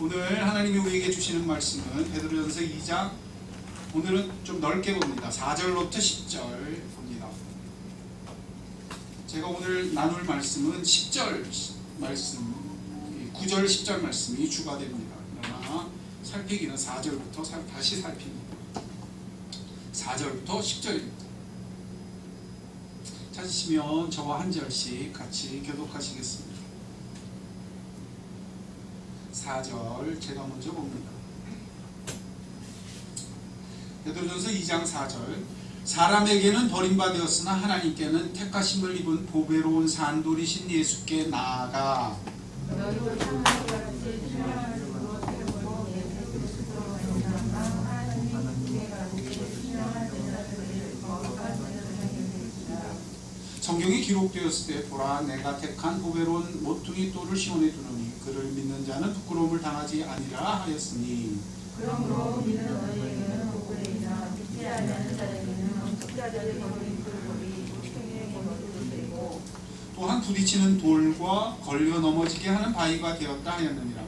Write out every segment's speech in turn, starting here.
오늘 하나님이 우리에게 주시는 말씀은 베드로전서 2장, 오늘은 좀 넓게 봅니다. 4절부터 10절 봅니다. 제가 오늘 나눌 말씀은 10절 말씀, 9절 10절 말씀이 주가 됩니다. 그러나 살피기는 4절부터 다시 살핍니다. 4절부터 10절입니다. 찾으시면 저와 한 절씩 같이 교독하시겠습니다. 4절 제가 먼저 봅니다. 베드로전서 2장 4절, 사람에게는 버림받았으나 하나님께는 택하심을 입은 보배로운 산돌이신 예수께 나아가 성경이 기록되었을 때 보라, 내가 택한 보배로운 모퉁이 돌을 시온에 두노니 그를 믿는 자는 부끄러움을 당하지 아니라 하였으니, 그러므로 믿는 너희에게는 보배이나 믿지 아니하는 자에게는 적자들의 거룩인 그 돌이 생명의 거룩이 되고 또한 부딪히는 돌과 걸려 넘어지게 하는 바위가 되었다 하였느니라.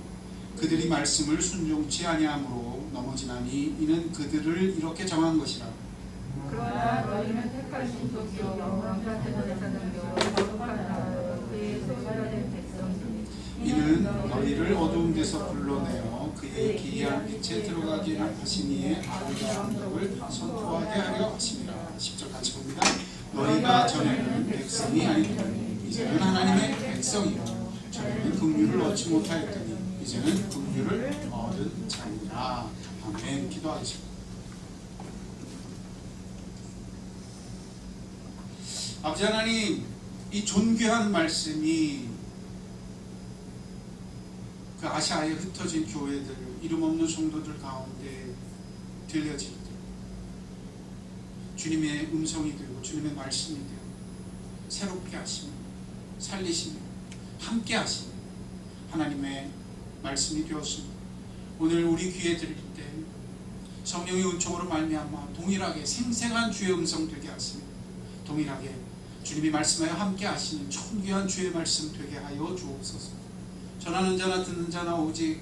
그들이 말씀을 순종치 아니하므로 넘어지나니 이는 그들을 이렇게 정한 것이라. 그러나 너희는 택하신 도기요 영광 같은 사람이요 거룩한 나라요 그의 소유된 백성이니 이는 너희를 어두운 데서 불러내어 그의 기이한 빛에 들어가게 하시니의 아름다운 덕을 선포하게 하려 하심이라. 10절 같이 봅니다. 너희가 전에는 백성이 아니더니 이제는 하나님의 백성이요 전에는 긍휼을 얻지 못하였더니 이제는 긍휼을 얻은 자니라. 아멘. 기도하겠습니다. 아버지 하나님, 이 존귀한 말씀이 그 아시아에 흩어진 교회들, 이름 없는 성도들 가운데 들려질 때 주님의 음성이 되고 주님의 말씀이 되고 새롭게 하시며 살리시며 함께 하시며 하나님의 말씀이 되었습니다. 오늘 우리 귀에 들릴 때 성령의 은총으로 말미암아 동일하게 생생한 주의 음성 되게 하시며 동일하게 주님이 말씀하여 함께 하시는 존귀한 주의 말씀 되게 하여 주옵소서. 전하는 자나 듣는 자나 오직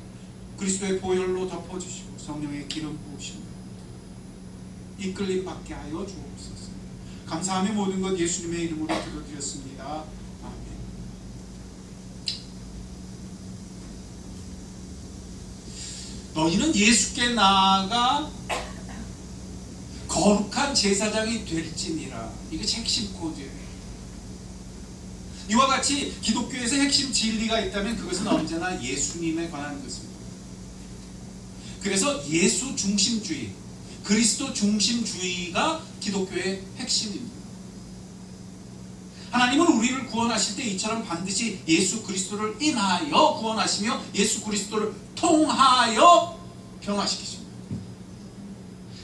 그리스도의 보혈로 덮어주시고 성령의 기름 부으시며 이끌림 받게 하여 주옵소서. 감사하며 모든 것 예수님의 이름으로 기도드렸습니다. 아멘. 너희는 예수께 나아가 거룩한 제사장이 될지니라. 이게 핵심 코드예요. 이와 같이 기독교에서 핵심 진리가 있다면 그것은 언제나 예수님에 관한 것입니다. 그래서 예수 중심주의, 그리스도 중심주의가 기독교의 핵심입니다. 하나님은 우리를 구원하실 때 이처럼 반드시 예수 그리스도를 인하여 구원하시며 예수 그리스도를 통하여 변화시키십니다.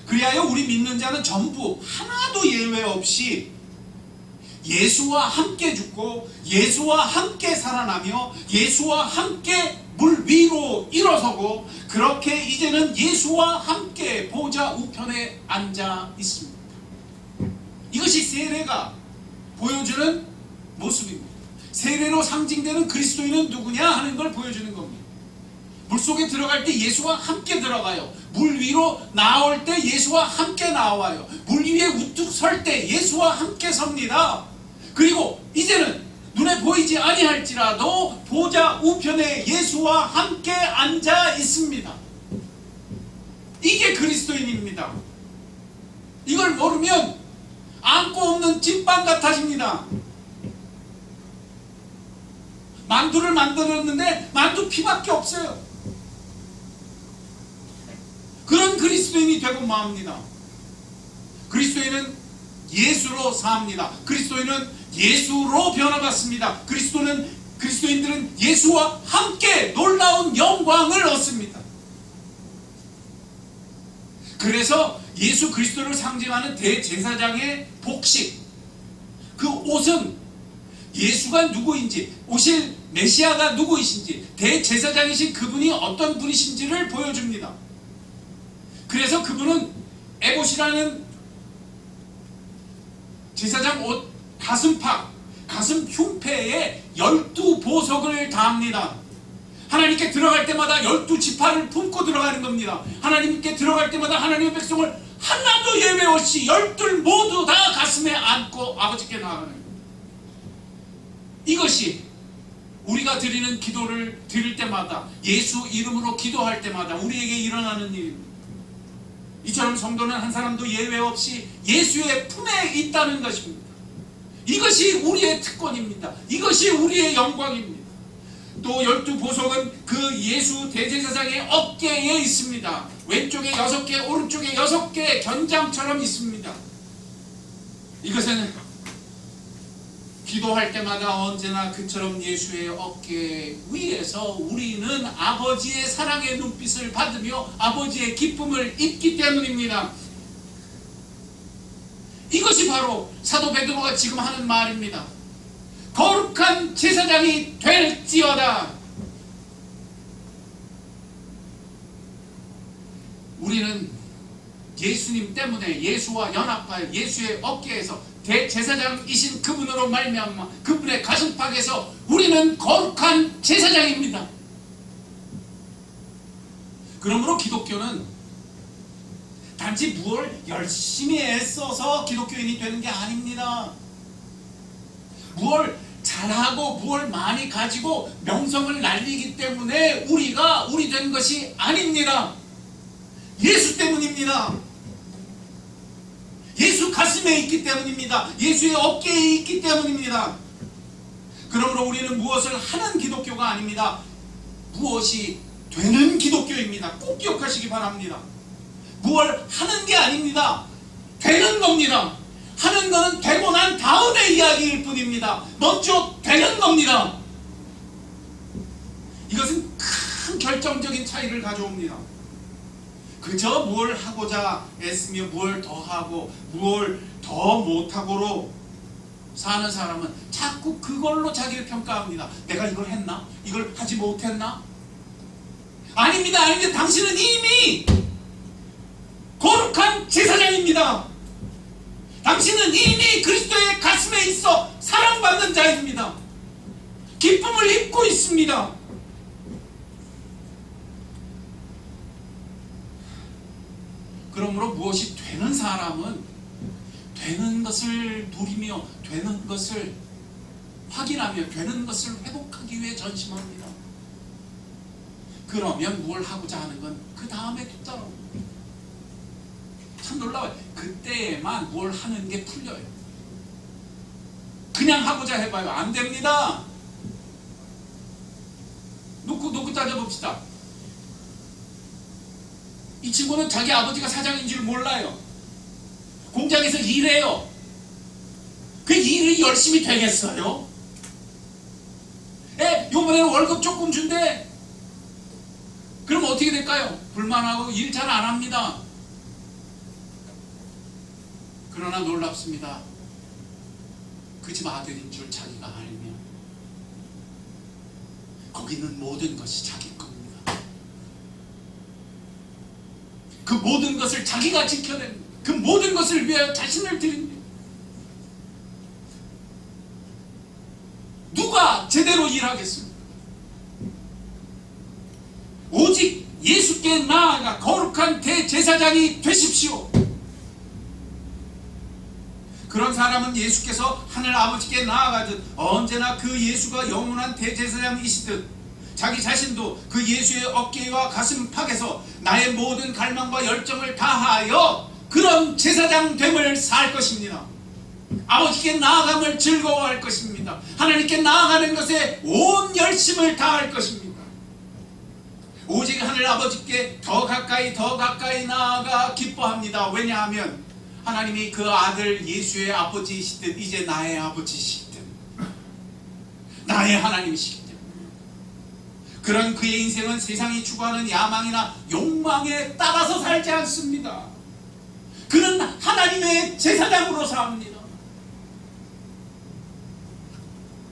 그리하여 우리 믿는 자는 전부 하나도 예외 없이 예수와 함께 죽고 예수와 함께 살아나며 예수와 함께 물 위로 일어서고 그렇게 이제는 예수와 함께 보좌 우편에 앉아 있습니다. 이것이 세례가 보여주는 모습입니다. 세례로 상징되는 그리스도인은 누구냐 하는 걸 보여주는 겁니다. 물속에 들어갈 때 예수와 함께 들어가요. 물 위로 나올 때 예수와 함께 나와요. 물 위에 우뚝 설 때 예수와 함께 섭니다. 그리고 이제는 눈에 보이지 아니할지라도 보좌 우편에 예수와 함께 앉아 있습니다. 이게 그리스도인입니다. 이걸 모르면 안고 없는 찐빵 같아집니다. 만두를 만들었는데 만두 피밖에 없어요. 그런 그리스도인이 되고 맙니다. 그리스도인은 예수로 삽니다. 그리스도인은 예수로 변화받습니다. 그리스도인들은 예수와 함께 놀라운 영광을 얻습니다. 그래서 예수 그리스도를 상징하는 대제사장의 복식, 그 옷은 예수가 누구인지, 오실 메시아가 누구이신지, 대제사장이신 그분이 어떤 분이신지를 보여줍니다. 그래서 그분은 에봇이라는 제사장 옷 가슴팍, 가슴 흉패에 12보석을 다합니다. 하나님께 들어갈 때마다 12지파를 품고 들어가는 겁니다. 하나님께 들어갈 때마다 하나님의 백성을 하나도 예외 없이 12 모두 다 가슴에 안고 아버지께 나아가는 겁니다. 이것이 우리가 드리는 기도를 드릴 때마다, 예수 이름으로 기도할 때마다 우리에게 일어나는 일입니다. 이처럼 성도는 한 사람도 예외 없이 예수의 품에 있다는 것입니다. 이것이 우리의 특권입니다. 이것이 우리의 영광입니다. 또 12보석은 그 예수 대제사장의 어깨에 있습니다. 왼쪽에 6개, 오른쪽에 6개 견장처럼 있습니다. 이것은 기도할 때마다 언제나 그처럼 예수의 어깨 위에서 우리는 아버지의 사랑의 눈빛을 받으며 아버지의 기쁨을 입기 때문입니다. 이것이 바로 사도 베드로가 지금 하는 말입니다. 거룩한 제사장이 될지어다. 우리는 예수님 때문에, 예수와 연합하여 예수의 어깨에서 대제사장이신 그분으로 말미암아 그분의 가슴팍에서 우리는 거룩한 제사장입니다. 그러므로 기독교는 단지 무엇을 열심히 애써서 기독교인이 되는 게 아닙니다. 무엇을 잘하고 무엇을 많이 가지고 명성을 날리기 때문에 우리가 우리 된 것이 아닙니다. 예수 때문입니다. 예수 가슴에 있기 때문입니다. 예수의 어깨에 있기 때문입니다. 그러므로 우리는 무엇을 하는 기독교가 아닙니다. 무엇이 되는 기독교입니다. 꼭 기억하시기 바랍니다. 무엇을 하는 게 아닙니다. 되는 겁니다. 하는 것은 되고 난 다음의 이야기일 뿐입니다. 먼저 되는 겁니다. 이것은 큰 결정적인 차이를 가져옵니다. 그저 뭘 하고자 애쓰며 뭘 더 하고 뭘 더 못하고로 사는 사람은 자꾸 그걸로 자기를 평가합니다. 내가 이걸 했나? 이걸 하지 못했나? 아닙니다. 아닙니다. 당신은 이미 거룩한 제사장입니다. 당신은 이미 그리스도의 가슴에 있어 사랑받는 자입니다. 기쁨을 입고 있습니다. 그러므로 무엇이 되는 사람은 되는 것을 누리며 되는 것을 확인하며 되는 것을 회복하기 위해 전심합니다. 그러면 뭘 하고자 하는 건 그 다음에 또 따라옵니다. 참 놀라워요. 그때에만 뭘 하는 게 풀려요. 그냥 하고자 해봐요. 안 됩니다. 놓고 따져봅시다. 이 친구는 자기 아버지가 사장인 줄 몰라요. 공장에서 일해요. 그 일이 열심히 되겠어요? 요번에는 월급 조금 준대. 그럼 어떻게 될까요? 불만하고 일 잘 안 합니다. 그러나 놀랍습니다. 그 집 아들인 줄 자기가 알면 거기는 모든 것이 자기 겁니다. 그 모든 것을 자기가 지켜냅니다. 그 모든 것을 위하여 자신을 드립니다. 누가 제대로 일하겠습니까? 오직 예수께 나아가 거룩한 대제사장이 되십시오. 그런 사람은 예수께서 하늘 아버지께 나아가듯 언제나 그 예수가 영원한 대제사장이시듯 자기 자신도 그 예수의 어깨와 가슴팍에서 나의 모든 갈망과 열정을 다하여 그런 제사장됨을 살 것입니다. 아버지께 나아감을 즐거워할 것입니다. 하나님께 나아가는 것에 온 열심을 다할 것입니다. 오직 하늘 아버지께 더 가까이 나아가 기뻐합니다. 왜냐하면 하나님이 그 아들 예수의 아버지이시듯 이제 나의 아버지이시듯 나의 하나님이시기 때문에 그런 그의 인생은 세상이 추구하는 야망이나 욕망에 따라서 살지 않습니다. 그는 하나님의 제사장으로 삽니다.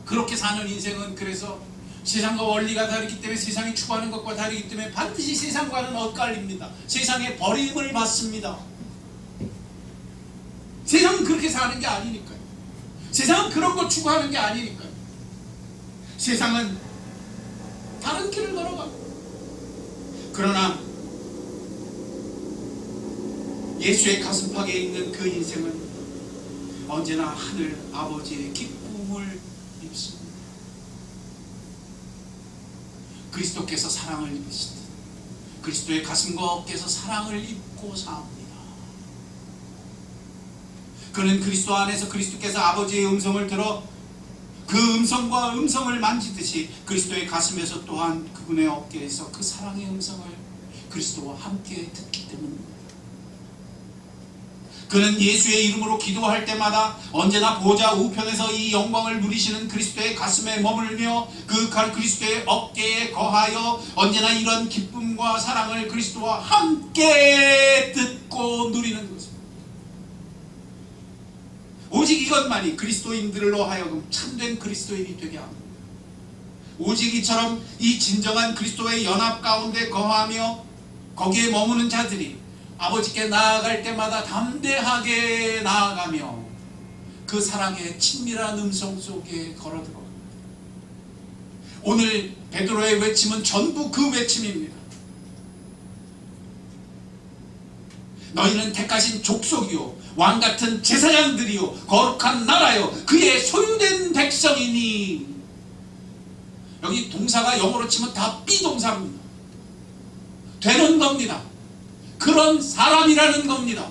그렇게 사는 인생은 그래서 세상과 원리가 다르기 때문에 세상이 추구하는 것과 다르기 때문에 반드시 세상과는 엇갈립니다. 세상의 버림을 받습니다. 세상은 그렇게 사는 게 아니니까요. 세상은 그런 거 추구하는 게 아니니까요. 세상은 다른 길을 걸어가. 그러나 예수의 가슴팍에 있는 그 인생은 언제나 하늘 아버지의 기쁨을 입습니다. 그리스도께서 사랑을 입으시듯 그리스도의 가슴과 어깨에서 사랑을 입고 삽니다. 그는 그리스도 안에서 그리스도께서 아버지의 음성을 들어 그 음성과 음성을 만지듯이 그리스도의 가슴에서 또한 그분의 어깨에서 그 사랑의 음성을 그리스도와 함께 듣기 때문입니다. 그는 예수의 이름으로 기도할 때마다 언제나 보좌 우편에서 이 영광을 누리시는 그리스도의 가슴에 머물며 그 그리스도의 어깨에 거하여 언제나 이런 기쁨과 사랑을 그리스도와 함께 듣고 누리는 것입니다. 오직 이것만이 그리스도인들로 하여금 참된 그리스도인이 되게 합니다. 오직 이처럼 이 진정한 그리스도의 연합 가운데 거하며 거기에 머무는 자들이 아버지께 나아갈 때마다 담대하게 나아가며 그 사랑의 친밀한 음성 속에 걸어들어갑니다. 오늘 베드로의 외침은 전부 그 외침입니다. 너희는 택하신 족속이요 왕같은 제사장들이요 거룩한 나라요 그의 소유된 백성이니. 여기 동사가 영어로 치면 다 비동사입니다. 되는 겁니다. 그런 사람이라는 겁니다.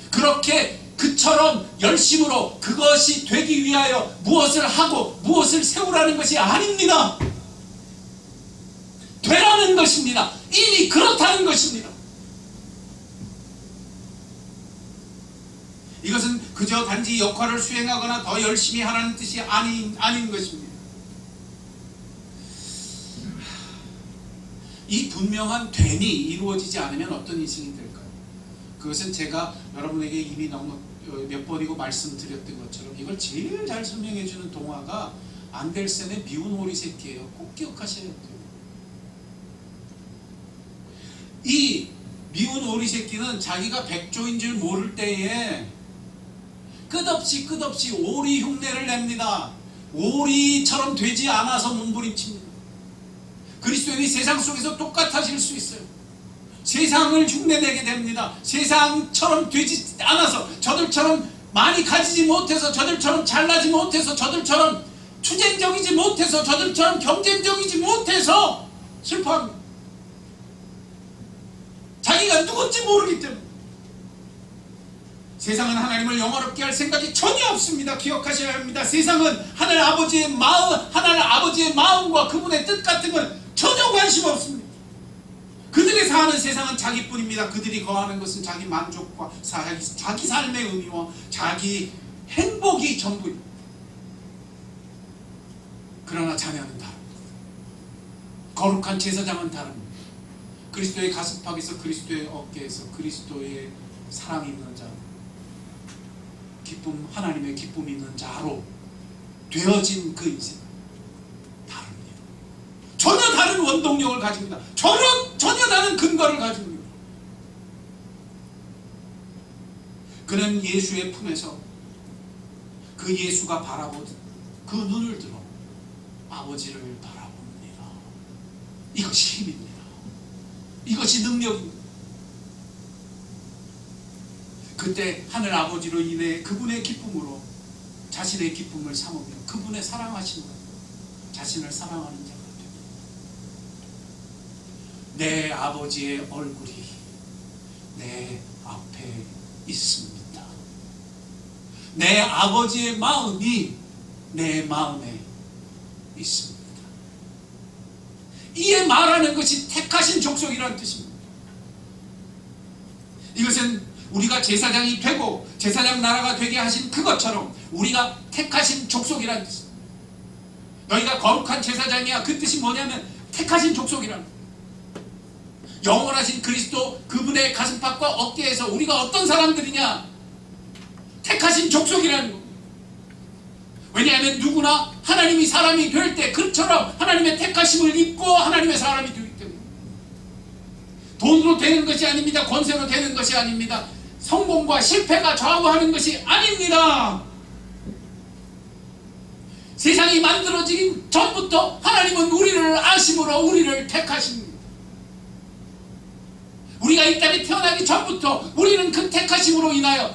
그렇게 그처럼 열심으로 그것이 되기 위하여 무엇을 하고 무엇을 세우라는 것이 아닙니다. 되라는 것입니다. 이미 그렇다는 것입니다. 이것은 그저 단지 역할을 수행하거나 더 열심히 하라는 뜻이 아닌 것입니다. 이 분명한 됨이 이루어지지 않으면 어떤 인생이 될까요? 그것은 제가 여러분에게 이미 몇 번이고 말씀드렸던 것처럼 이걸 제일 잘 설명해 주는 동화가 안델센의 미운 오리 새끼예요. 꼭 기억하셔야 돼요. 이 미운 오리 새끼는 자기가 백조인 줄 모를 때에 끝없이 오리 흉내를 냅니다. 오리처럼 되지 않아서 몸부림칩니다. 그리스도인이 세상 속에서 똑같아질 수 있어요. 세상을 흉내내게 됩니다. 세상처럼 되지 않아서, 저들처럼 많이 가지지 못해서, 저들처럼 잘나지 못해서, 저들처럼 투쟁적이지 못해서, 저들처럼 경쟁적이지 못해서 슬퍼합니다. 자기가 누군지 모르기 때문에. 세상은 하나님을 영화롭게 할 생각이 전혀 없습니다. 기억하셔야 합니다. 세상은 하늘 아버지의 마음과 그분의 뜻 같은 건 전혀 관심 없습니다. 그들이 사는 세상은 자기뿐입니다. 그들이 거하는 것은 자기 만족과 자기 삶의 의미와 자기 행복이 전부입니다. 그러나 자녀는 다릅니다. 거룩한 제사장은 다릅니다. 그리스도의 가슴팍에서, 그리스도의 어깨에서 그리스도의 사랑이 있는 자, 기쁨, 하나님의 기쁨이 있는 자로 되어진 그 인생 다릅니다. 전혀 다른 원동력을 가집니다. 전혀 다른 근거를 가집니다. 그는 예수의 품에서 그 예수가 바라보듯 그 눈을 들어 아버지를 바라봅니다. 이것이 힘입니다. 이것이 능력입니다. 그때 하늘 아버지로 인해 그분의 기쁨으로 자신의 기쁨을 삼으며 그분의 사랑하심으로 자신을 사랑하는 자가 됩니다. 내 아버지의 얼굴이 내 앞에 있습니다. 내 아버지의 마음이 내 마음에 있습니다. 이에 말하는 것이 택하신 족속이라는 뜻입니다. 이것은 우리가 제사장이 되고 제사장 나라가 되게 하신 그것처럼 우리가 택하신 족속이라는 뜻입니다. 너희가 거룩한 제사장이야. 그 뜻이 뭐냐면 택하신 족속이라는 거예요. 영원하신 그리스도 그분의 가슴팍과 어깨에서 우리가 어떤 사람들이냐? 택하신 족속이라는 겁니다. 왜냐하면 누구나 하나님이 사람이 될 때 그처럼 하나님의 택하심을 입고 하나님의 사람이 되기 때문에. 돈으로 되는 것이 아닙니다. 권세로 되는 것이 아닙니다. 성공과 실패가 좌우하는 것이 아닙니다. 세상이 만들어지기 전부터 하나님은 우리를 아심으로 우리를 택하십니다. 우리가 이 땅에 태어나기 전부터 우리는 그 택하심으로 인하여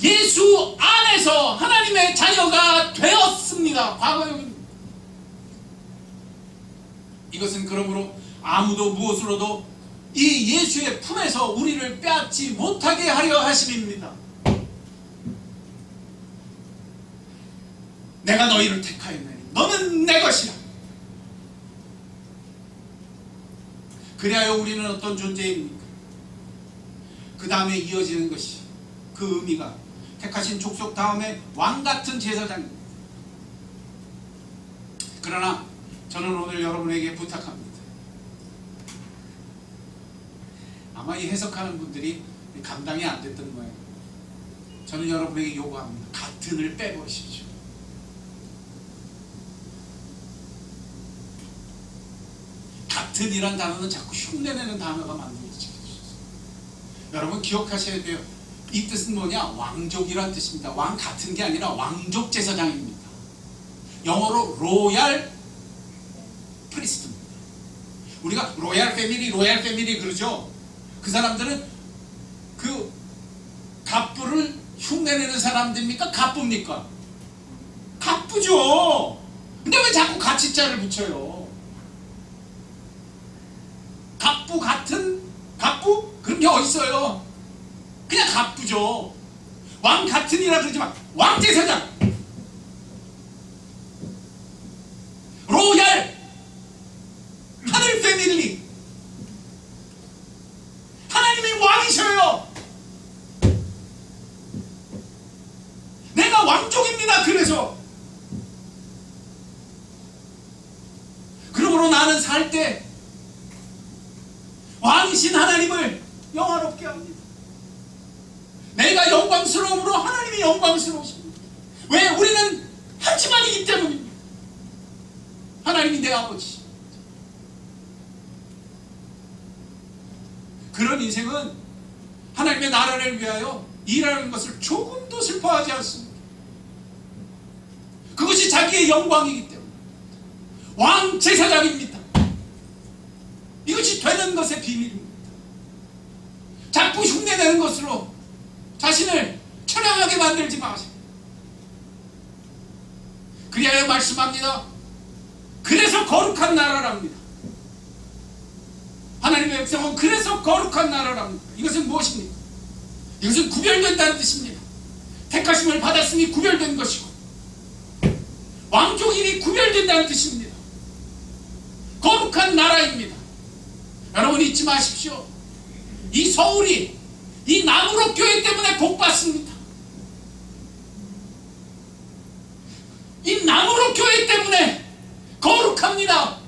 예수 안에서 하나님의 자녀가 되었습니다. 과거형입니다. 이것은 그러므로 아무도 무엇으로도 이 예수의 품에서 우리를 빼앗지 못하게 하려 하심입니다. 내가 너희를 택하였나니 너는 내 것이라. 그리하여 우리는 어떤 존재입니까? 그 다음에 이어지는 것이 그 의미가 택하신 족속 다음에 왕같은 제사장입니다. 그러나 저는 오늘 여러분에게 부탁합니다. 아마 이 해석하는 분들이 감당이 안 됐던 거예요. 저는 여러분에게 요구합니다. 같은을 빼버리십시오. 같은이란 단어는 자꾸 흉내내는 단어가 만들어지게 되셨어요. 여러분 기억하셔야 돼요. 이 뜻은 뭐냐? 왕족이란 뜻입니다. 왕 같은 게 아니라 왕족 제사장입니다. 영어로 로얄 프리스트입니다. 우리가 로얄 패밀리 그러죠. 그 사람들은 그 갑부를 흉내내는 사람들입니까? 갑부입니까? 갑부죠. 근데 왜 자꾸 가치자를 붙여요? 갑부 같은 갑부? 그런 게 어딨어요? 그냥 갑부죠. 왕 같은이라 그러지만 왕 제사장, 로얄 하늘 패밀리, 하나님이 왕이셔요. 내가 왕족입니다. 그러므로 나는 살 때 왕이신 하나님을 영화롭게 합니다. 내가 영광스러움으로 하나님이 영광스러우십니다. 왜? 우리는 한 집안이기 때문입니다. 하나님이 내 아버지. 그런 인생은 하나님의 나라를 위하여 일하는 것을 조금도 슬퍼하지 않습니다. 그것이 자기의 영광이기 때문에 왕 제사장입니다. 이것이 되는 것의 비밀입니다. 자꾸 흉내내는 것으로 자신을 처량하게 만들지 마세요. 그리하여 말씀합니다. 그래서 거룩한 나라랍니다. 하나님의 백성은 그래서 거룩한 나라랍니다. 이것은 무엇입니까? 이것은 구별된다는 뜻입니다. 택하심을 받았으니 구별된 것이고 왕족이니 구별된다는 뜻입니다. 거룩한 나라입니다. 여러분 잊지 마십시오. 이 서울이 이 나무로 교회 때문에 복받습니다. 이 나무로 교회 때문에 거룩합니다.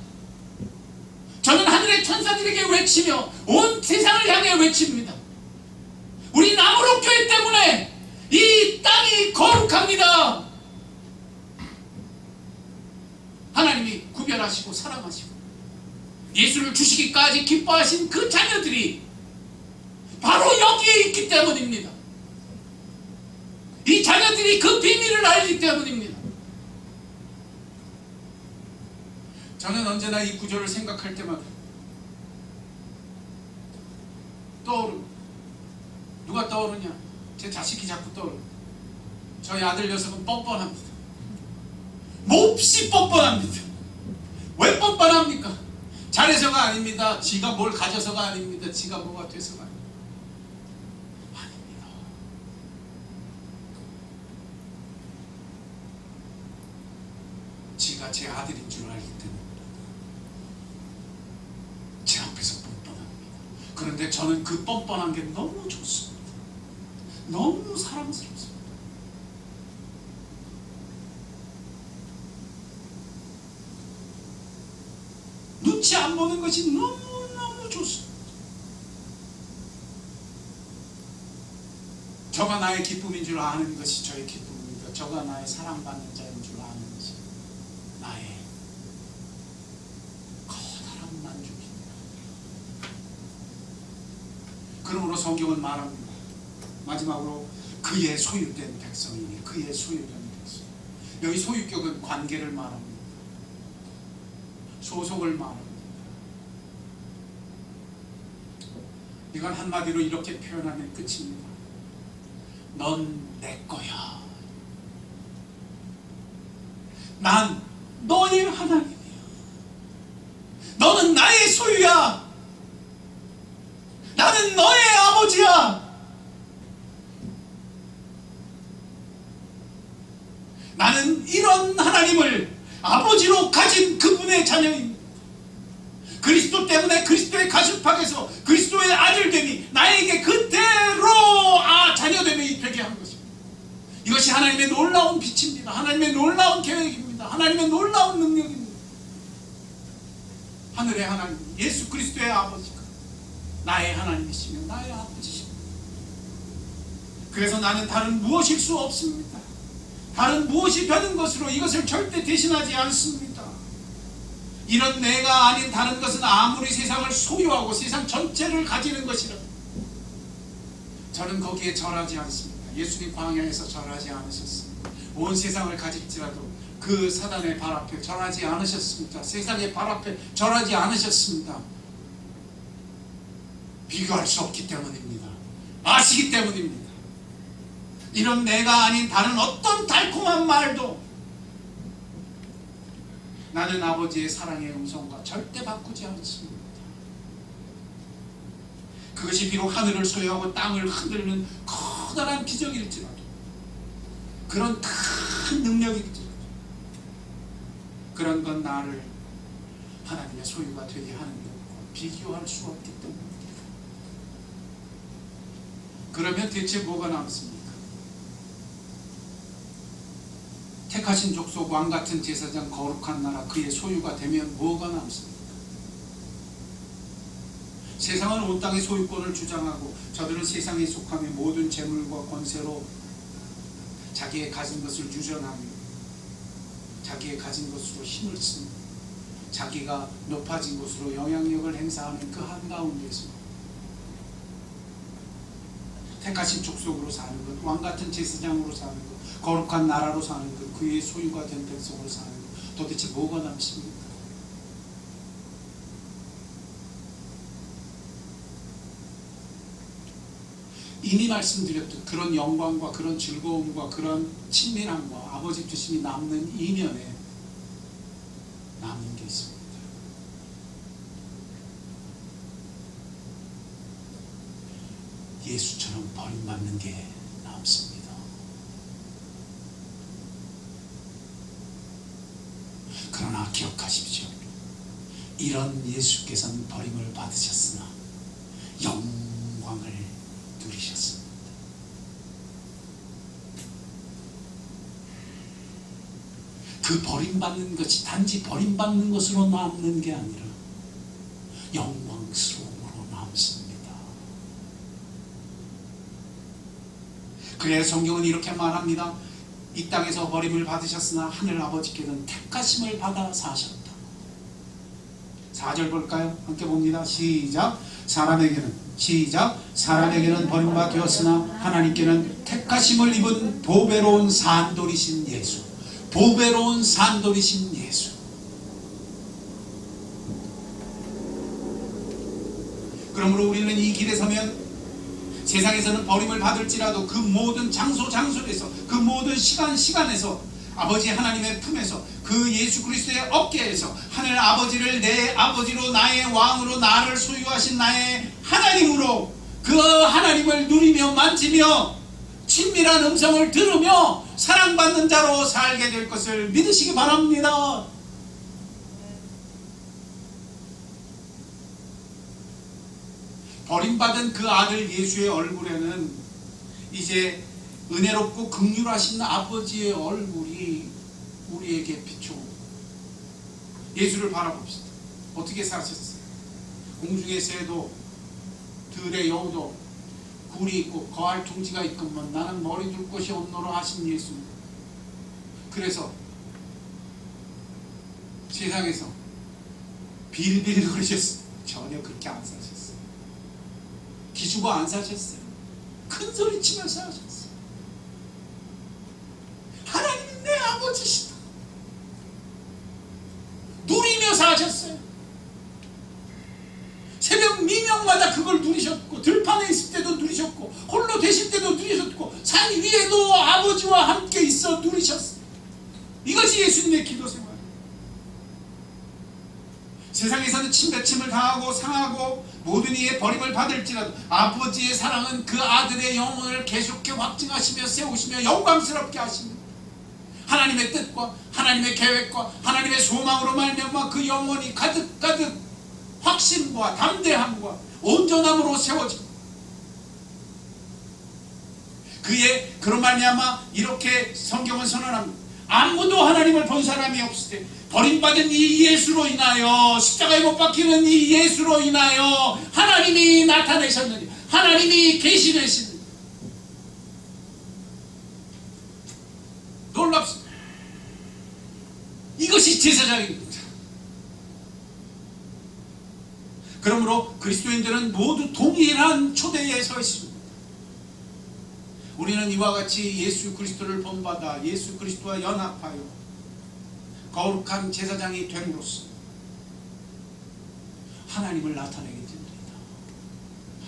저는 하늘의 천사들에게 외치며 온 세상을 향해 외칩니다. 우리 나무로 교회 때문에 이 땅이 거룩합니다. 하나님이 구별하시고 사랑하시고 예수를 주시기까지 기뻐하신 그 자녀들이 바로 여기에 있기 때문입니다. 이 자녀들이 그 비밀을 알기 때문입니다. 저는 언제나 이 구절을 생각할 때마다 떠오릅니다. 누가 떠오르냐? 제 자식이 자꾸 떠오릅니다. 저희 아들 녀석은 뻔뻔합니다. 몹시 뻔뻔합니다. 왜 뻔뻔합니까? 잘해서가 아닙니다. 지가 뭘 가져서가 아닙니다. 지가 뭐가 돼서가 아닙니다. 지가 제 아들인 줄 알기 때문에 제 앞에서 뻔뻔합니다. 그런데 저는 그 뻔뻔한 게 너무 좋습니다. 너무 사랑스럽습니다. 눈치 안 보는 것이 너무너무 좋습니다. 저가 나의 기쁨인 줄 아는 것이 저의 기쁨입니다. 저가 나의 사랑받는 자인 줄 아는 것이 나의 커다란 만족입니다. 그러므로 성경은 말합니다. 마지막으로 그의 소유된 백성이니 그의 소유된 백성. 여기 소유격은 관계를 말합니다. 소속을 말합니다. 이건 한마디로 이렇게 표현하면 끝입니다. 넌 내 거야. 난 너의 하나님이야. 너는 나의 소유야. 나는 너의 아버지야. 나는 이런 하나님을 아버지로 가진 그분의 자녀입니다. 그리스도 때문에 그리스도의 가슴팍에서 그리스도의 아들됨이 나에게 그대로 자녀됨이 되게 한 것입니다. 이것이 하나님의 놀라운 빛입니다. 하나님의 놀라운 계획입니다. 하나님의 놀라운 능력입니다. 하늘의 하나님 예수 그리스도의 아버지가 나의 하나님이시며 나의 아버지십니다. 그래서 나는 다른 무엇일 수 없습니다. 다른 무엇이 되는 것으로 이것을 절대 대신하지 않습니다. 이런 내가 아닌 다른 것은 아무리 세상을 소유하고 세상 전체를 가지는 것이라 저는 거기에 절하지 않습니다. 예수님 광야에서 절하지 않으셨습니다. 온 세상을 가질지라도 그 사단의 발 앞에 절하지 않으셨습니다. 세상의 발 앞에 절하지 않으셨습니다. 비교할 수 없기 때문입니다. 아시기 때문입니다. 이런 내가 아닌 다른 어떤 달콤한 말도 나는 아버지의 사랑의 음성과 절대 바꾸지 않습니다. 그것이 비록 하늘을 소유하고 땅을 흔드는 커다란 기적일지라도 그런 큰 능력일지라도 그런 건 나를 하나님의 소유가 되게 하는 것과 비교할 수 없기 때문입니다. 그러면 대체 뭐가 남습니까? 택하신 족속 왕같은 제사장 거룩한 나라 그의 소유가 되면 뭐가 남습니까? 세상은 온 땅의 소유권을 주장하고 저들은 세상에 속하며 모든 재물과 권세로 자기의 가진 것을 유전하며 자기의 가진 것으로 힘을 쓰며 자기가 높아진 것으로 영향력을 행사하는 그 한가운데서 택하신 족속으로 사는 것, 왕같은 제사장으로 사는 것, 거룩한 나라로 사는 것, 그의 소유가 된 백성으로 사는 것, 도대체 뭐가 남습니까? 이미 말씀드렸던 그런 영광과 그런 즐거움과 그런 친밀함과 아버지 주심이 남는 이면에 남는 게 있습니다. 예수처럼 버림받는 게 남습니다. 그러나 기억하십시오. 이런 예수께서는 버림을 받으셨으나 영광을 누리셨습니다. 그 버림받는 것이 단지 버림받는 것으로 남는 게 아니라 영광스러움으로 남습니다. 그래야 성경은 이렇게 말합니다. 이 땅에서 버림을 받으셨으나 하늘 아버지께는 택하심을 받아 사셨다. 4절 볼까요? 함께 봅니다. 시작. 사람에게는 버림받았으나 하나님께는 택하심을 입은 보배로운 산돌이신 예수. 보배로운 산돌이신 예수. 그러므로 우리는 이 길에 서면 세상에서는 버림을 받을지라도 그 모든 장소에서 그 모든 시간에서 아버지 하나님의 품에서 그 예수 그리스도의 어깨에서 하늘 아버지를 내 아버지로 나의 왕으로 나를 소유하신 나의 하나님으로 그 하나님을 누리며 만지며 친밀한 음성을 들으며 사랑받는 자로 살게 될 것을 믿으시기 바랍니다. 버림받은 그 아들 예수의 얼굴에는 이제 은혜롭고 긍휼하신 아버지의 얼굴이 우리에게 비추고 예수를 바라봅시다. 어떻게 사셨어요? 공중의 새도 들의 여우도 굴이 있고 거할 둥지가 있건만 나는 머리 둘 곳이 없노라 하신 예수. 그래서 세상에서 빌빌 거리셨어요. 전혀 그렇게 안 사셨어요. 기죽어 안 사셨어요. 큰 소리 치면서 하셨어요. 하나님이 내 아버지 아버지시다. 누리며 사셨어요. 새벽 미명마다 그걸 누리셨고, 들판에 있을 때도 누리셨고, 홀로 되실 때도 누리셨고, 산 위에도 아버지와 함께 있어 누리셨어요. 이것이 예수님의 기도 생활. 세상에서는 침뱉음을 당하고 상하고 모든 이의 버림을 받을지라도 아버지의 사랑은 그 아들의 영혼을 계속해 확증하시며 세우시며 영광스럽게 하십니다. 하나님의 뜻과 하나님의 계획과 하나님의 소망으로 말미암아 그 영혼이 가득가득 확신과 담대함과 온전함으로 세워집니다. 그의 그런 말미암아 이렇게 성경은 선언합니다. 아무도 하나님을 본 사람이 없으되 버림받은 이 예수로 인하여, 십자가에 못 박히는 이 예수로 인하여 하나님이 나타내셨느니, 하나님이 계시되시느니. 놀랍습니다. 이것이 제사장입니다. 그러므로 그리스도인들은 모두 동일한 초대에 서 있습니다. 우리는 이와 같이 예수 그리스도를 본받아 예수 그리스도와 연합하여 거룩한 제사장이 됨으로써 하나님을 나타내게 됩니다.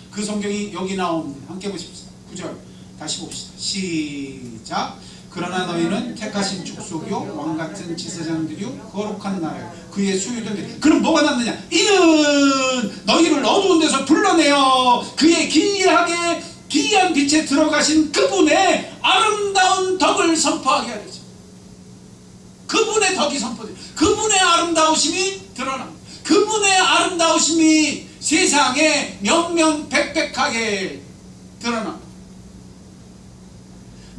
그 성경이 여기 나옵니다. 함께 보십시다. 9절 다시 봅시다. 시작. 그러나 너희는 택하신 족속이요 왕같은 제사장들이요 거룩한 나라요 그의 소유된. 그럼 뭐가 남느냐? 이는 너희를 어두운 데서 불러내어 그의 기이한 빛에 들어가신 그분의 아름다운 덕을 선포하게 하리라. 그분의 덕이 선포돼요. 그분의 아름다우심이 드러납니다. 그분의 아름다우심이 세상에 명명백백하게 드러납니다.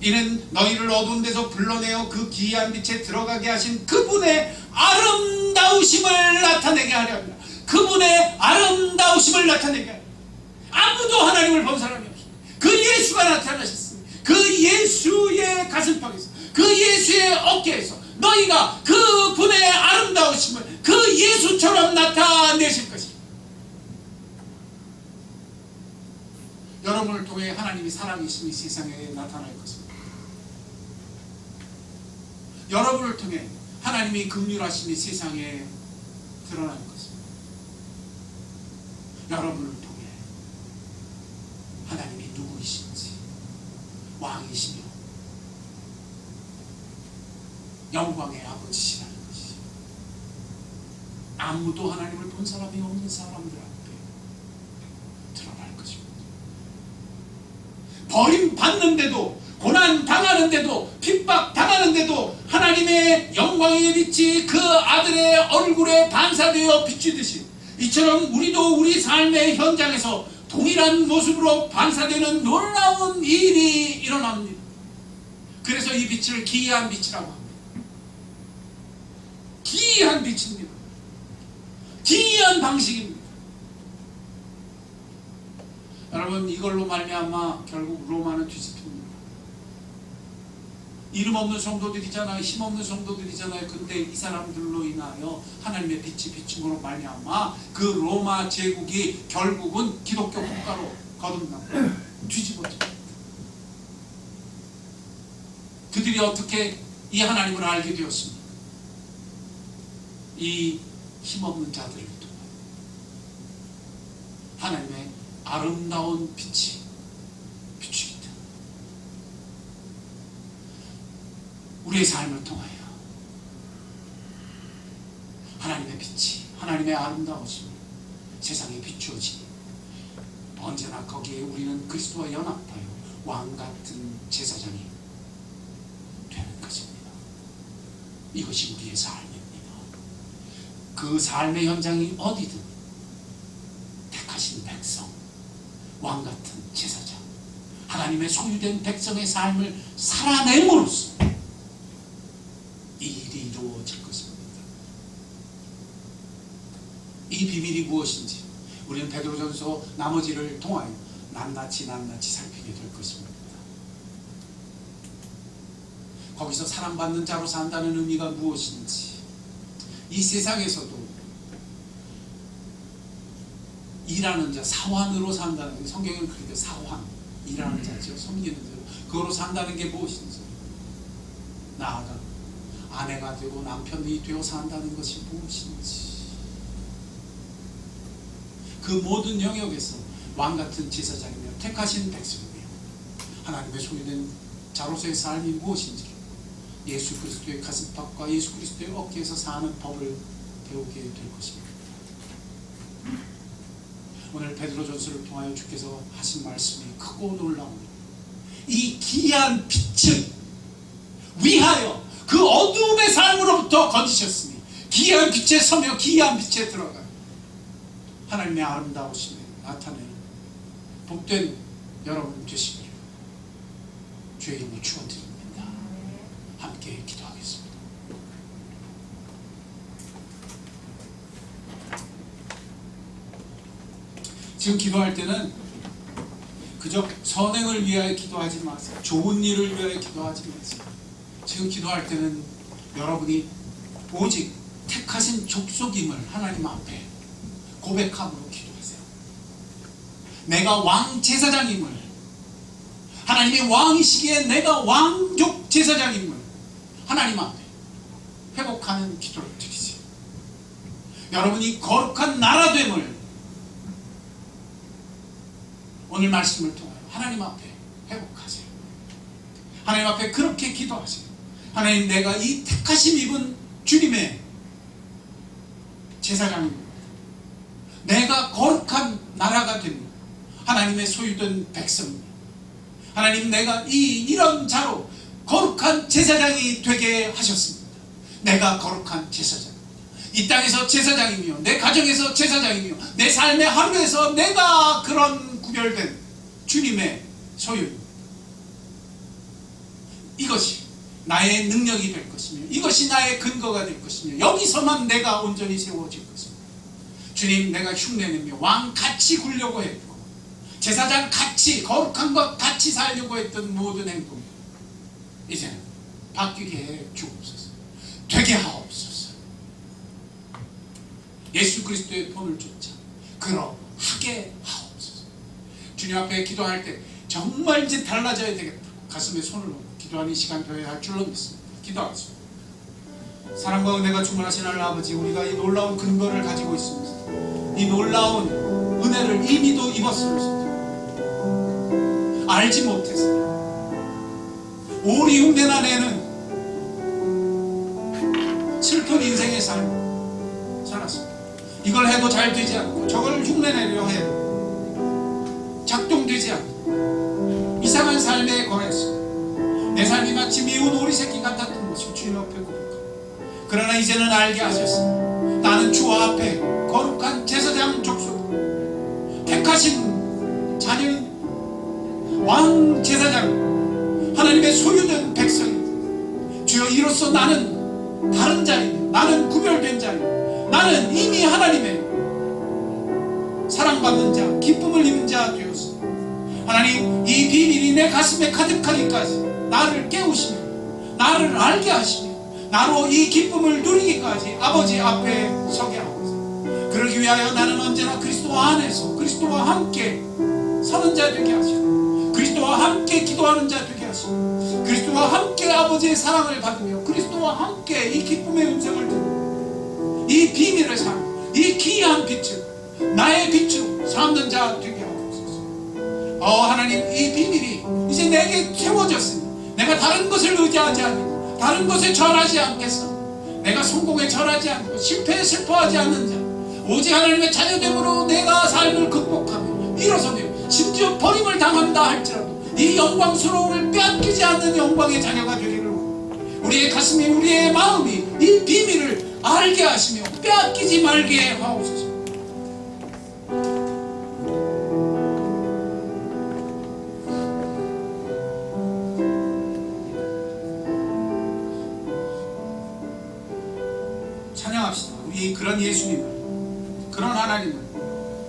이는 너희를 어두운 데서 불러내어 그 기이한 빛에 들어가게 하신 그분의 아름다우심을 나타내게 하려 합니다. 그분의 아름다우심을 나타내게 하려 합니다. 아무도 하나님을 본 사람이 없습니다. 그 예수가 나타나셨습니다. 그 예수의 가슴팍에서, 그 예수의 어깨에서 너희가 그 분의 아름다우심을 그 예수처럼 나타내실 것입니다. 여러분을 통해 하나님이 살아계심이 세상에 나타날 것입니다. 여러분을 통해 하나님이 긍휼하심이 세상에 드러날 것입니다. 여러분을 통해 하나님이 누구이신지, 왕이시며 영광의 아버지시라는 것이 아무도 하나님을 본 사람이 없는 사람들 앞에 드러날 것입니다. 버림받는데도, 고난당하는데도, 핍박당하는데도 하나님의 영광의 빛이 그 아들의 얼굴에 반사되어 비추듯이, 이처럼 우리도 우리 삶의 현장에서 동일한 모습으로 반사되는 놀라운 일이 일어납니다. 그래서 이 빛을 기이한 빛이라고 합니다. 기이한 빛입니다. 기이한 방식입니다. 여러분, 이걸로 말미암아 결국 로마는 뒤집힙니다. 이름 없는 성도들이잖아요. 힘 없는 성도들이잖아요. 근데 이 사람들로 인하여 하나님의 빛이 비춤으로 말미암아 그 로마 제국이 결국은 기독교 국가로 거듭납니다. 뒤집어집니다. 그들이 어떻게 이 하나님을 알게 되었습니까? 이 힘없는 자들을 통해 하나님의 아름다운 빛이 비추기 때문에 우리의 삶을 통하여 하나님의 빛이, 하나님의 아름다우심이 세상에 비추어지니 언제나 거기에 우리는 그리스도와 연합하여 왕같은 제사장이 되는 것입니다. 이것이 우리의 삶입니다. 그 삶의 현장이 어디든 택하신 백성, 왕같은 제사장, 하나님의 소유된 백성의 삶을 살아냄으로써 이 일이 이루어질 것입니다. 이 비밀이 무엇인지 우리는 베드로전서 나머지를 통하여 낱낱이 살피게 될 것입니다. 거기서 사랑받는 자로 산다는 의미가 무엇인지, 이 세상에서도 일하는 자, 사환으로 산다는 게, 성경에는 그렇게 사환, 일하는 자죠. 섬기는 자, 그거로 산다는 게 무엇인지, 나아가 아내가 되고 남편이 되어 산다는 것이 무엇인지, 그 모든 영역에서 왕같은 제사장이며 택하신 백성이며 하나님의 소유된 자로서의 삶이 무엇인지 예수 그리스도의 가슴팍과 예수 그리스도의 어깨에서 사는 법을 배우게 될 것입니다. 오늘 베드로전서를 통하여 주께서 하신 말씀이 크고 놀라운 이 귀한 빛을 위하여 그 어두움의 삶으로부터 건지셨으니 귀한 빛에 서며 귀한 빛에 들어가 하나님의 아름다우심을 나타내는 복된 여러분 되시기를 주의 이름으로 축원드립니다. 함께 기도하겠습니다. 지금 기도할 때는 그저 선행을 위하여 기도하지 마세요. 좋은 일을 위하여 기도하지 마세요. 지금 기도할 때는 여러분이 오직 택하신 족속임을 하나님 앞에 고백함으로 기도하세요. 내가 왕 제사장임을, 하나님의 왕이시기에 내가 왕족 제사장임을 하나님 앞에 회복하는 기도를 드리세요. 여러분이 거룩한 나라됨을 오늘 말씀을 통하여 하나님 앞에 회복하세요. 하나님 앞에 그렇게 기도하세요. 하나님, 내가 이 택하심 입은 주님의 제사장입니다. 내가 거룩한 나라가 됩니다. 하나님의 소유된 백성입니다. 하나님, 내가 이런 자로 거룩한 제사장이 되게 하셨습니다. 내가 거룩한 제사장입니다. 이 땅에서 제사장이며 내 가정에서 제사장이며 내 삶의 하루에서 내가 그런 구별된 주님의 소유입니다. 이것이 나의 능력이 될 것이며 이것이 나의 근거가 될 것이며 여기서만 내가 온전히 세워질 것입니다. 주님, 내가 흉내내며 왕같이 굴려고 했고 제사장 같이 거룩한 것 같이 살려고 했던 모든 행동 이제는 바뀌게 해 주옵소서. 되게 하옵소서. 예수 그리스도의 본을 쫓아 그러하게 하옵소서. 주님 앞에 기도할 때 정말 이제 달라져야 되겠다. 가슴에 손을 얹고 기도하는 시간 되어야 할 줄로 믿습니다. 기도하겠습니다. 사랑과 은혜가 충만하신 하나님 아버지, 우리가 이 놀라운 근거를 가지고 있습니다. 이 놀라운 은혜를 이미도 입었습니다. 알지 못했습니다. 오리 흉내나 내는 슬픈 인생의 삶 살았습니다. 이걸 해도 잘 되지 않고 저걸 흉내내려 해도 작동되지 않고 이상한 삶에 거했습니다. 내 삶이 마치 미운 오리 새끼 같았던 것이 주님 앞에 고백합니다. 그러나 이제는 알게 하셨습니다. 나는 주 앞에 거룩한 제사장 족속 택하신 자녀인 왕 제사장 하나님의 소유된 백성입니다. 주여, 이로써 나는 다른 자입니다. 나는 구별된 자입니다. 나는 이미 하나님의 사랑받는 자, 기쁨을 입은 자 되었습니다. 하나님, 이 비밀이 내 가슴에 가득하기까지 나를 깨우시며 나를 알게 하시며 나로 이 기쁨을 누리기까지 아버지 앞에 서게 하옵소서. 그러기 위하여 나는 언제나 그리스도 안에서 그리스도와 함께 서는 자 되게 하시고 그리스도와 함께 기도하는 자 되게 하시고 그리스도와 함께 아버지의 사랑을 받으며 그리스도와 함께 이 기쁨의 음성을 듣는 이 비밀을 삼, 이 귀한 빛을 나의 빛으로 삼는 자 되게 하옵소서. 하나님, 이 비밀이 이제 내게 채워졌으니 내가 다른 것을 의지하지 않고 다른 것에 절하지 않겠어. 내가 성공에 절하지 않고 실패에 슬퍼하지 않는 자, 오직 하나님의 자녀됨으로 내가 삶을 극복하며 일어서며 심지어 버림을 당한다 할지라도 이 영광스러움을 빼앗기지 않는 영광의 자녀가 되기를 우리의 가슴이 우리의 마음이 이 비밀을 알게 하시며 빼앗기지 말게 하옵소서. 찬양합시다. 우리 그런 예수님을, 그런 하나님을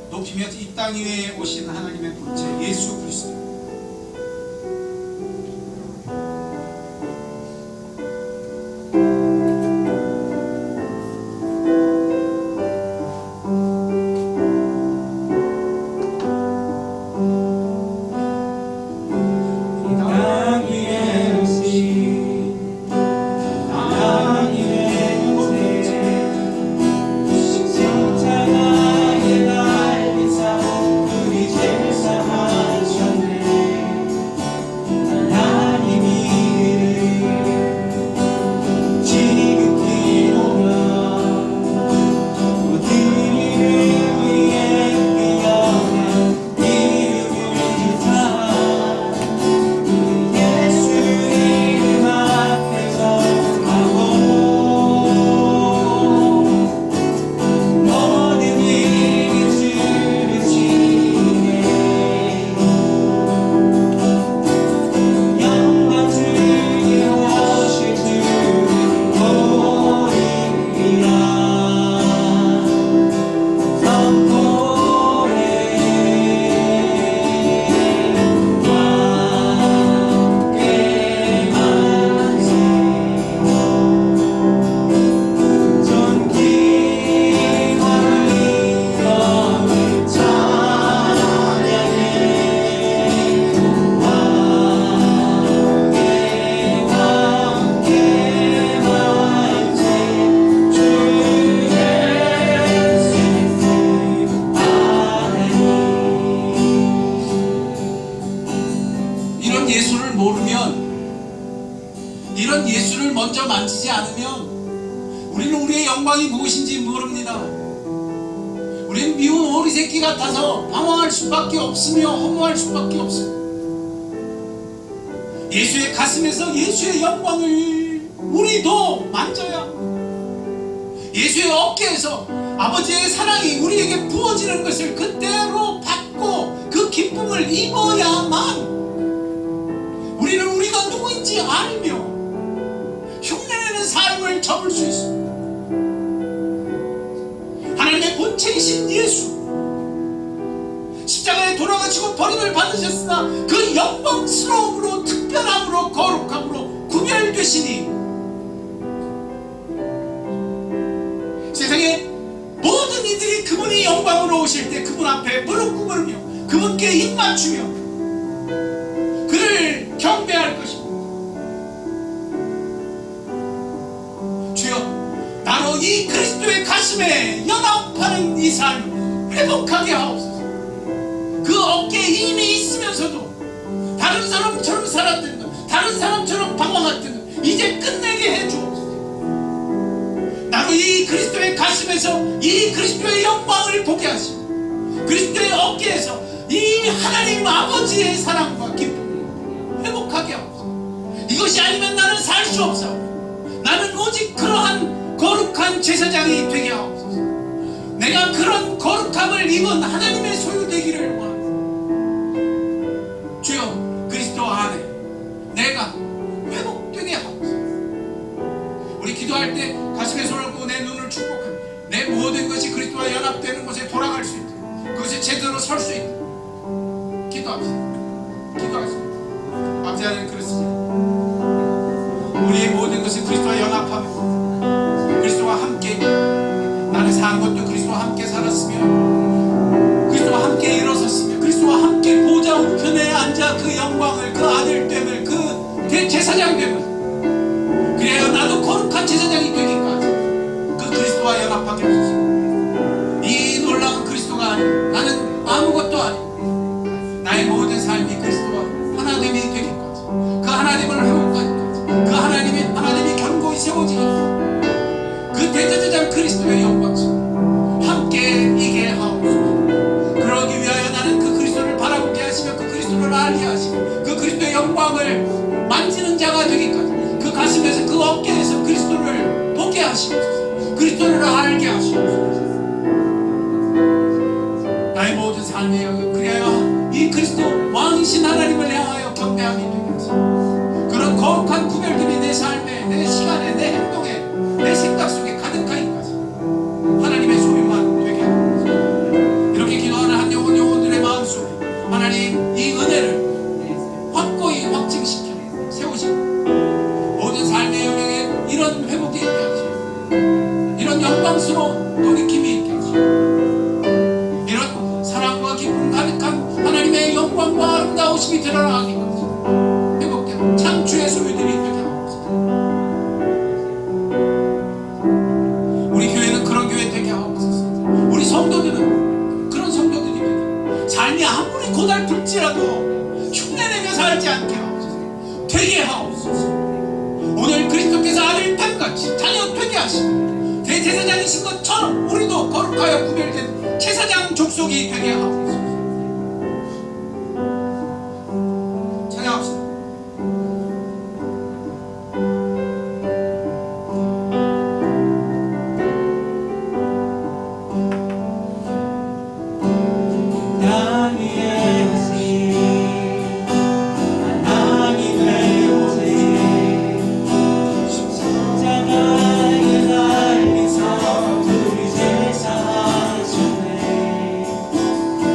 높이며 이 땅 위에 오신 하나님의 본체 예수 그리스도, 이 땅 위에 오신 하나님 모르면, 이런 예수를 먼저 만지지 않으면 우리는 우리의 영광이 무엇인지 모릅니다. 우리는 미운 오리 새끼 같아서 방황할 수밖에 없으며 허무할 수밖에 없습니다. 예수의 가슴에서 예수의 영광을 우리도 만져야 합니다. 예수의 어깨에서 아버지의 사랑이 우리에게 부어지는 것을 그대로 받고 그 기쁨을 입어야만 우리는 우리가 누구인지 알며 흉내내는 삶을 접을 수 있습니다. 하나님의 본체이신 예수, 십자가에 돌아가시고 버림을 받으셨으나 그 영광스러움으로, 특별함으로, 거룩함으로 구별되시니 세상에 모든 이들이 그분이 영광으로 오실 때 그분 앞에 무릎 꿇으며 그분께 입 맞추며 그를 경배할 것입니다. 주여, 나로 이 그리스도의 가슴에 연합하는 이 삶을 회복하게 하옵소서. 그 어깨에 힘이 있으면서도 다른 사람처럼 살았던 것, 다른 사람처럼 방황했던 것 이제 끝내게 해주옵소서. 나로 이 그리스도의 가슴에서 이 그리스도의 영광을 보게 하시고 그리스도의 어깨에서 이 하나님 아버지의 사랑과 기쁨을 회복하게 하옵소서. 이것이 아니면 나는 살 수 없어. 나는 오직 그러한 거룩한 제사장이 되게 하옵소서. 내가 그런 거룩함을 입은 하나님의 소유되기를 원합니다. 주여, 그리스도 안에 내가 회복되게 하옵소서. 우리 기도할 때 가슴에 손을 얹고 내 눈을 축복합니다. 내 모든 것이 그리스도와 연합되는 곳에 돌아갈 수 있도록, 그것에 제대로 설 수 있도록 기도합시다. 기도하십니다. 아버지 하나님, 그렇습니다. 우리의 모든 것은 그리스도와 연합하며 그리스도와 함께, 나는 산 것도 그리스도와 함께 살았으며 그리스도와 함께 일어섰으며 그리스도와 함께 보좌 우편에 앉아 그 영광을, 그 아들됨을, 그 대제사장됨을, 그래야 나도 거룩한 제사장이 되기까지 그 그리스도와 연합하게 하소서. 이 놀라운 그리스도가 아닌 나는 아무것도 아닌 나의 모든 삶이 그리스도와 하나됨이 되기까지, 그 하나됨을 회복하기까지, 그 하나님이 견고히 세워지기, 그 대제사장 그리스도의 영광스러움 함께 이게 하옵소서. 그러기 위하여 나는 그 그리스도를 바라보게 하시며 그 그리스도를 알게 하시고 그 그리스도의 영광을 만지는 자가 되기까지, 그 가슴에서, 그 어깨에서 그리스도를 보게 하시옵소서. 그리스도를 알게 하시옵소서. 나의 모든 삶에 그래야 이 그리스도 왕이신 하나님을 향하여 경배함이 되게 하시옵소서. 그런 거룩한 구별들이 내 삶에, 내 시간에, 내 행동에, 내 생각 속에 가득하기까지 하나님의 소유만 되게 하옵소서. 이렇게 기도하는 한 영혼들의 마음속에 하나님 이 은혜를 확고히 확증시켜 세우시고 모든 삶의 영역에 이런 회복이 있게 하시고 이런 영광스러운 돌이킴이 있게 하시고 이런 사랑과 기쁨 가득한 하나님의 영광과 아름다우심이 드러나기까지 회복되는 창조의 소유들이 되게 하옵소서. 우리 교회는 그런 교회 되게 하옵소서. 우리 성도들은 그런 성도들이 되게, 삶이 아무리 고달플지라도 흉내내며 살지 않게 하옵소서. 되게 하옵소서. 오늘 그리스도께서 아들됨같이 자녀 되게 하시고 대제사장이신 것처럼 우리도 거룩하여 구별된 제사장 족속이 되게 하옵소서. 찬양합시다.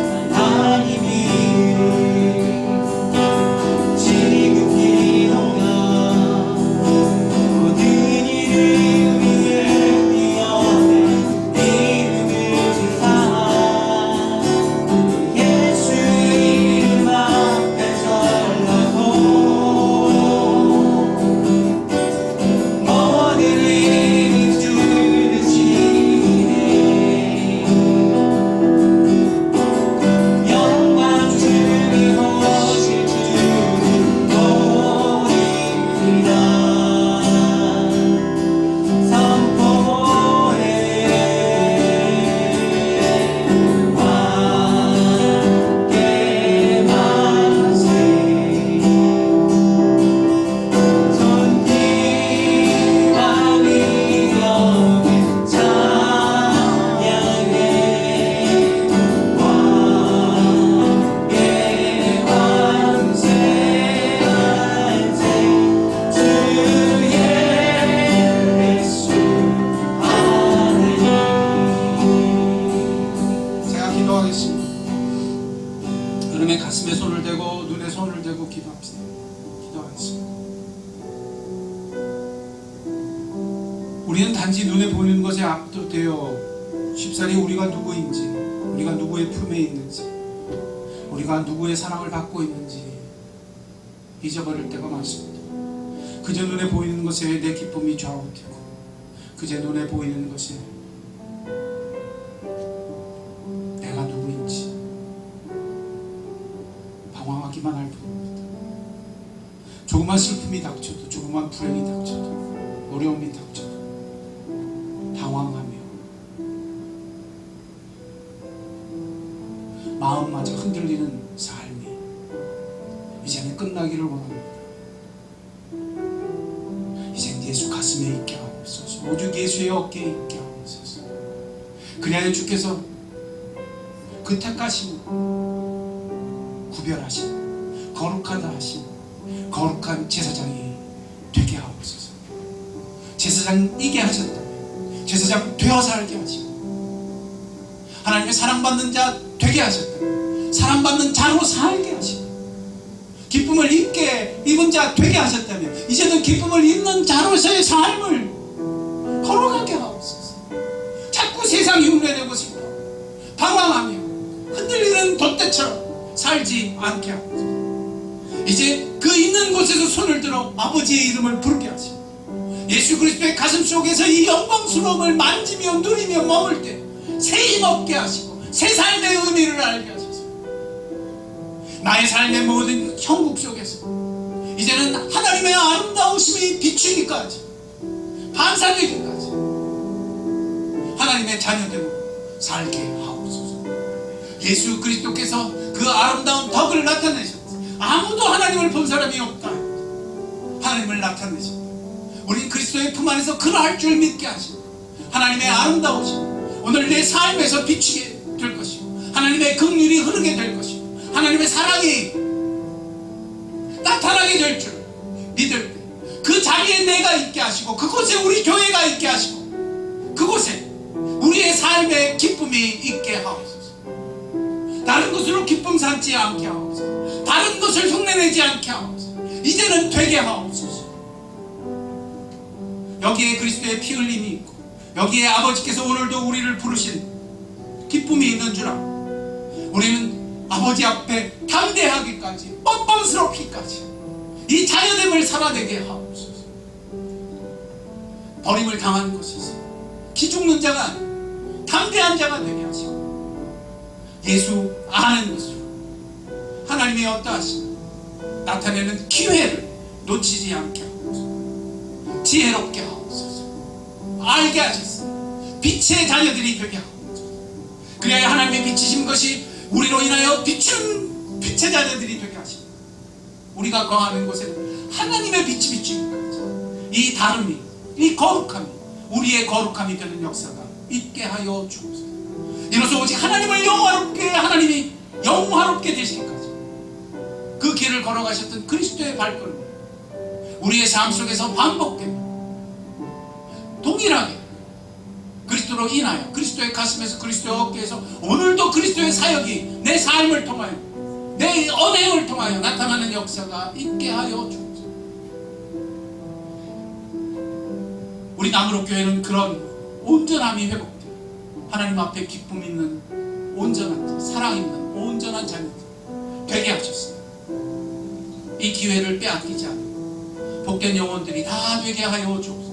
하나님의 가슴에 손을 대고 눈에 손을 대고 기도합시다. 기도하겠습니다. 우리는 단지 눈에 보이는 것에 압도되어 쉽사리 우리가 누구인지, 우리가 누구의 품에 있는지, 우리가 누구의 사랑을 받고 있는지 잊어버릴 때가 많습니다. 그저 눈에 보이는 것에 내 기쁨이 좌우되고, 그저 눈에 보이는 것에 내가 누구인지 방황하기만 할 뿐입니다. 조그만 슬픔이 닥쳐도, 조그만 불행이 닥쳐도, 어려움이 닥쳐도 당황하며 마음마저 흔들리는 삶이 이제는 끝나기를 원합니다. 이젠 예수 가슴에 있게 하옵소서. 오직 예수의 어깨에 있게 하옵소서. 그리하여 주께서 그 택하신, 구별하신, 거룩하다 하신 거룩한 제사장이 되게 하옵소서. 제사장이게 하셨다면 제사장 되어 살게 하시고, 하나님의 사랑받는 자 되게 하셨다면 사랑받는 자로 살게 하시고, 기쁨을 입은 자 되게 하셨다면 이제는 기쁨을 입는 자로서의 삶을 걸어가게 하옵소서. 자꾸 세상 흉내내고 싶어 방황하며 흔들리는 돛대처럼 살지 않게 하옵소서. 이제 그 있는 곳에서 손을 들어 아버지의 이름을 부르게 하시고, 예수 그리스도의 가슴 속에서 이 영광스러움을 만지며 누리며 머물 때 새 힘 얻게 하시고 새 삶의 의미를 알게 하소서. 나의 삶의 모든 형국 속에서 이제는 하나님의 아름다우심이 비추기까지, 반사되기까지 하나님의 자녀들로 살게 하옵소서. 예수 그리스도께서 그 아름다운 덕을 나타내셨다. 아무도 하나님을 본 사람이 없다. 하나님을 나타내셨다. 우린 그리스도의 품 안에서 그러할 줄 믿게 하시고, 하나님의 아름다우심 오늘 내 삶에서 비추게 될 것이고, 하나님의 긍휼이 흐르게 될 것이고, 하나님의 사랑이 나타나게 될 줄 믿을 때 그 자리에 내가 있게 하시고, 그곳에 우리 교회가 있게 하시고, 그곳에 우리의 삶의 기쁨이 있게 하옵소서. 다른 것으로 기쁨 삼지 않게 하옵소서. 다른 것을 흉내내지 않게 하옵소서. 이제는 되게 하옵소서. 여기에 그리스도의 피 흘림이 있고, 여기에 아버지께서 오늘도 우리를 부르신 기쁨이 있는 줄 알고, 우리는 아버지 앞에 담대하기까지, 뻔뻔스럽기까지 이 자녀됨을 살아내게 하옵소서. 버림을 당한 곳에서 기죽는 자가 담대한 자가 되게 하시고, 예수 아는 것으로 하나님의 어떠하신 나타내는 기회를 놓치지 않게 하옵소서. 지혜롭게 하옵소서. 알게 하셨습니다. 빛의 자녀들이 되게 하옵소서. 그래야 하나님의 비치신 것이 우리로 인하여 비추는 빛의 자녀들이 되게 하십니다. 우리가 거하는 곳에는 하나님의 빛이 비추기까지 이 다름이, 이 거룩함이 우리의 거룩함이 되는 역사가 있게 하여 주옵소서. 이로써 오직 하나님을 영화롭게, 하나님이 영화롭게 되시기까지 그 길을 걸어가셨던 그리스도의 발걸음 우리의 삶 속에서 반복되며 동일하게 그리스도로 인하여, 그리스도의 가슴에서, 그리스도의 어깨에서 오늘도 그리스도의 사역이 내 삶을 통하여, 내 언행을 통하여 나타나는 역사가 있게 하여 주옵소서. 우리 남으로 교회는 그런 온전함이 회복되어 하나님 앞에 기쁨 있는 온전한, 사랑 있는 온전한 자녀들 되게 하셨습니다. 이 기회를 빼앗기지 않고 복된 영혼들이 다 되게 하여 주옵소서.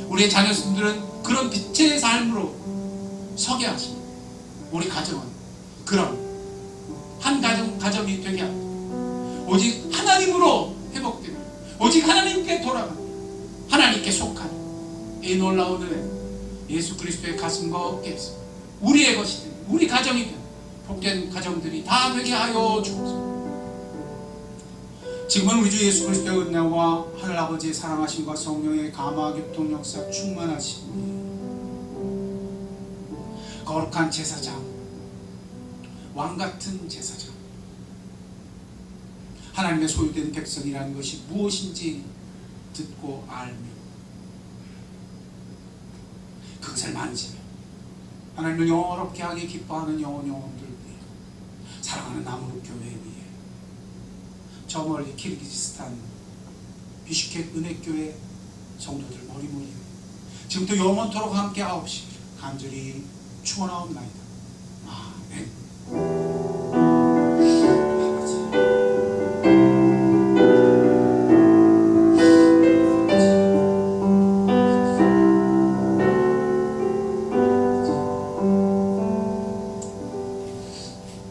우리의 자녀들은 그런 빛의 삶으로 서게 하시고, 우리 가정은 그런 한 가정이 되게 하고, 오직 하나님으로 회복되며 오직 하나님께 돌아가며 하나님께 속하는 이 놀라운 은혜, 예수 그리스도의 가슴과 어깨에서 우리의 것이 되는, 우리 가정이 되는 복된 가정들이 다 되게 하여 주옵소서. 지금은 우리 주 예수 그리스도의 은혜와 하늘아버지의 사랑하심과 성령의 감화 교통 역사 충만하시니 거룩한 제사장, 왕같은 제사장, 하나님의 소유된 백성이라는 것이 무엇인지 듣고 알며 그것을 만지며 하나님을 영원롭게 하기 기뻐하는 영혼들을 위해 사랑하는 나무룩 교회 위에 저 멀리 키르기즈스탄 비슈케 은혜교회 성도들 머리머리 지금부터 영원토록 함께 하옵시기를 간절히 축원하옵나이다.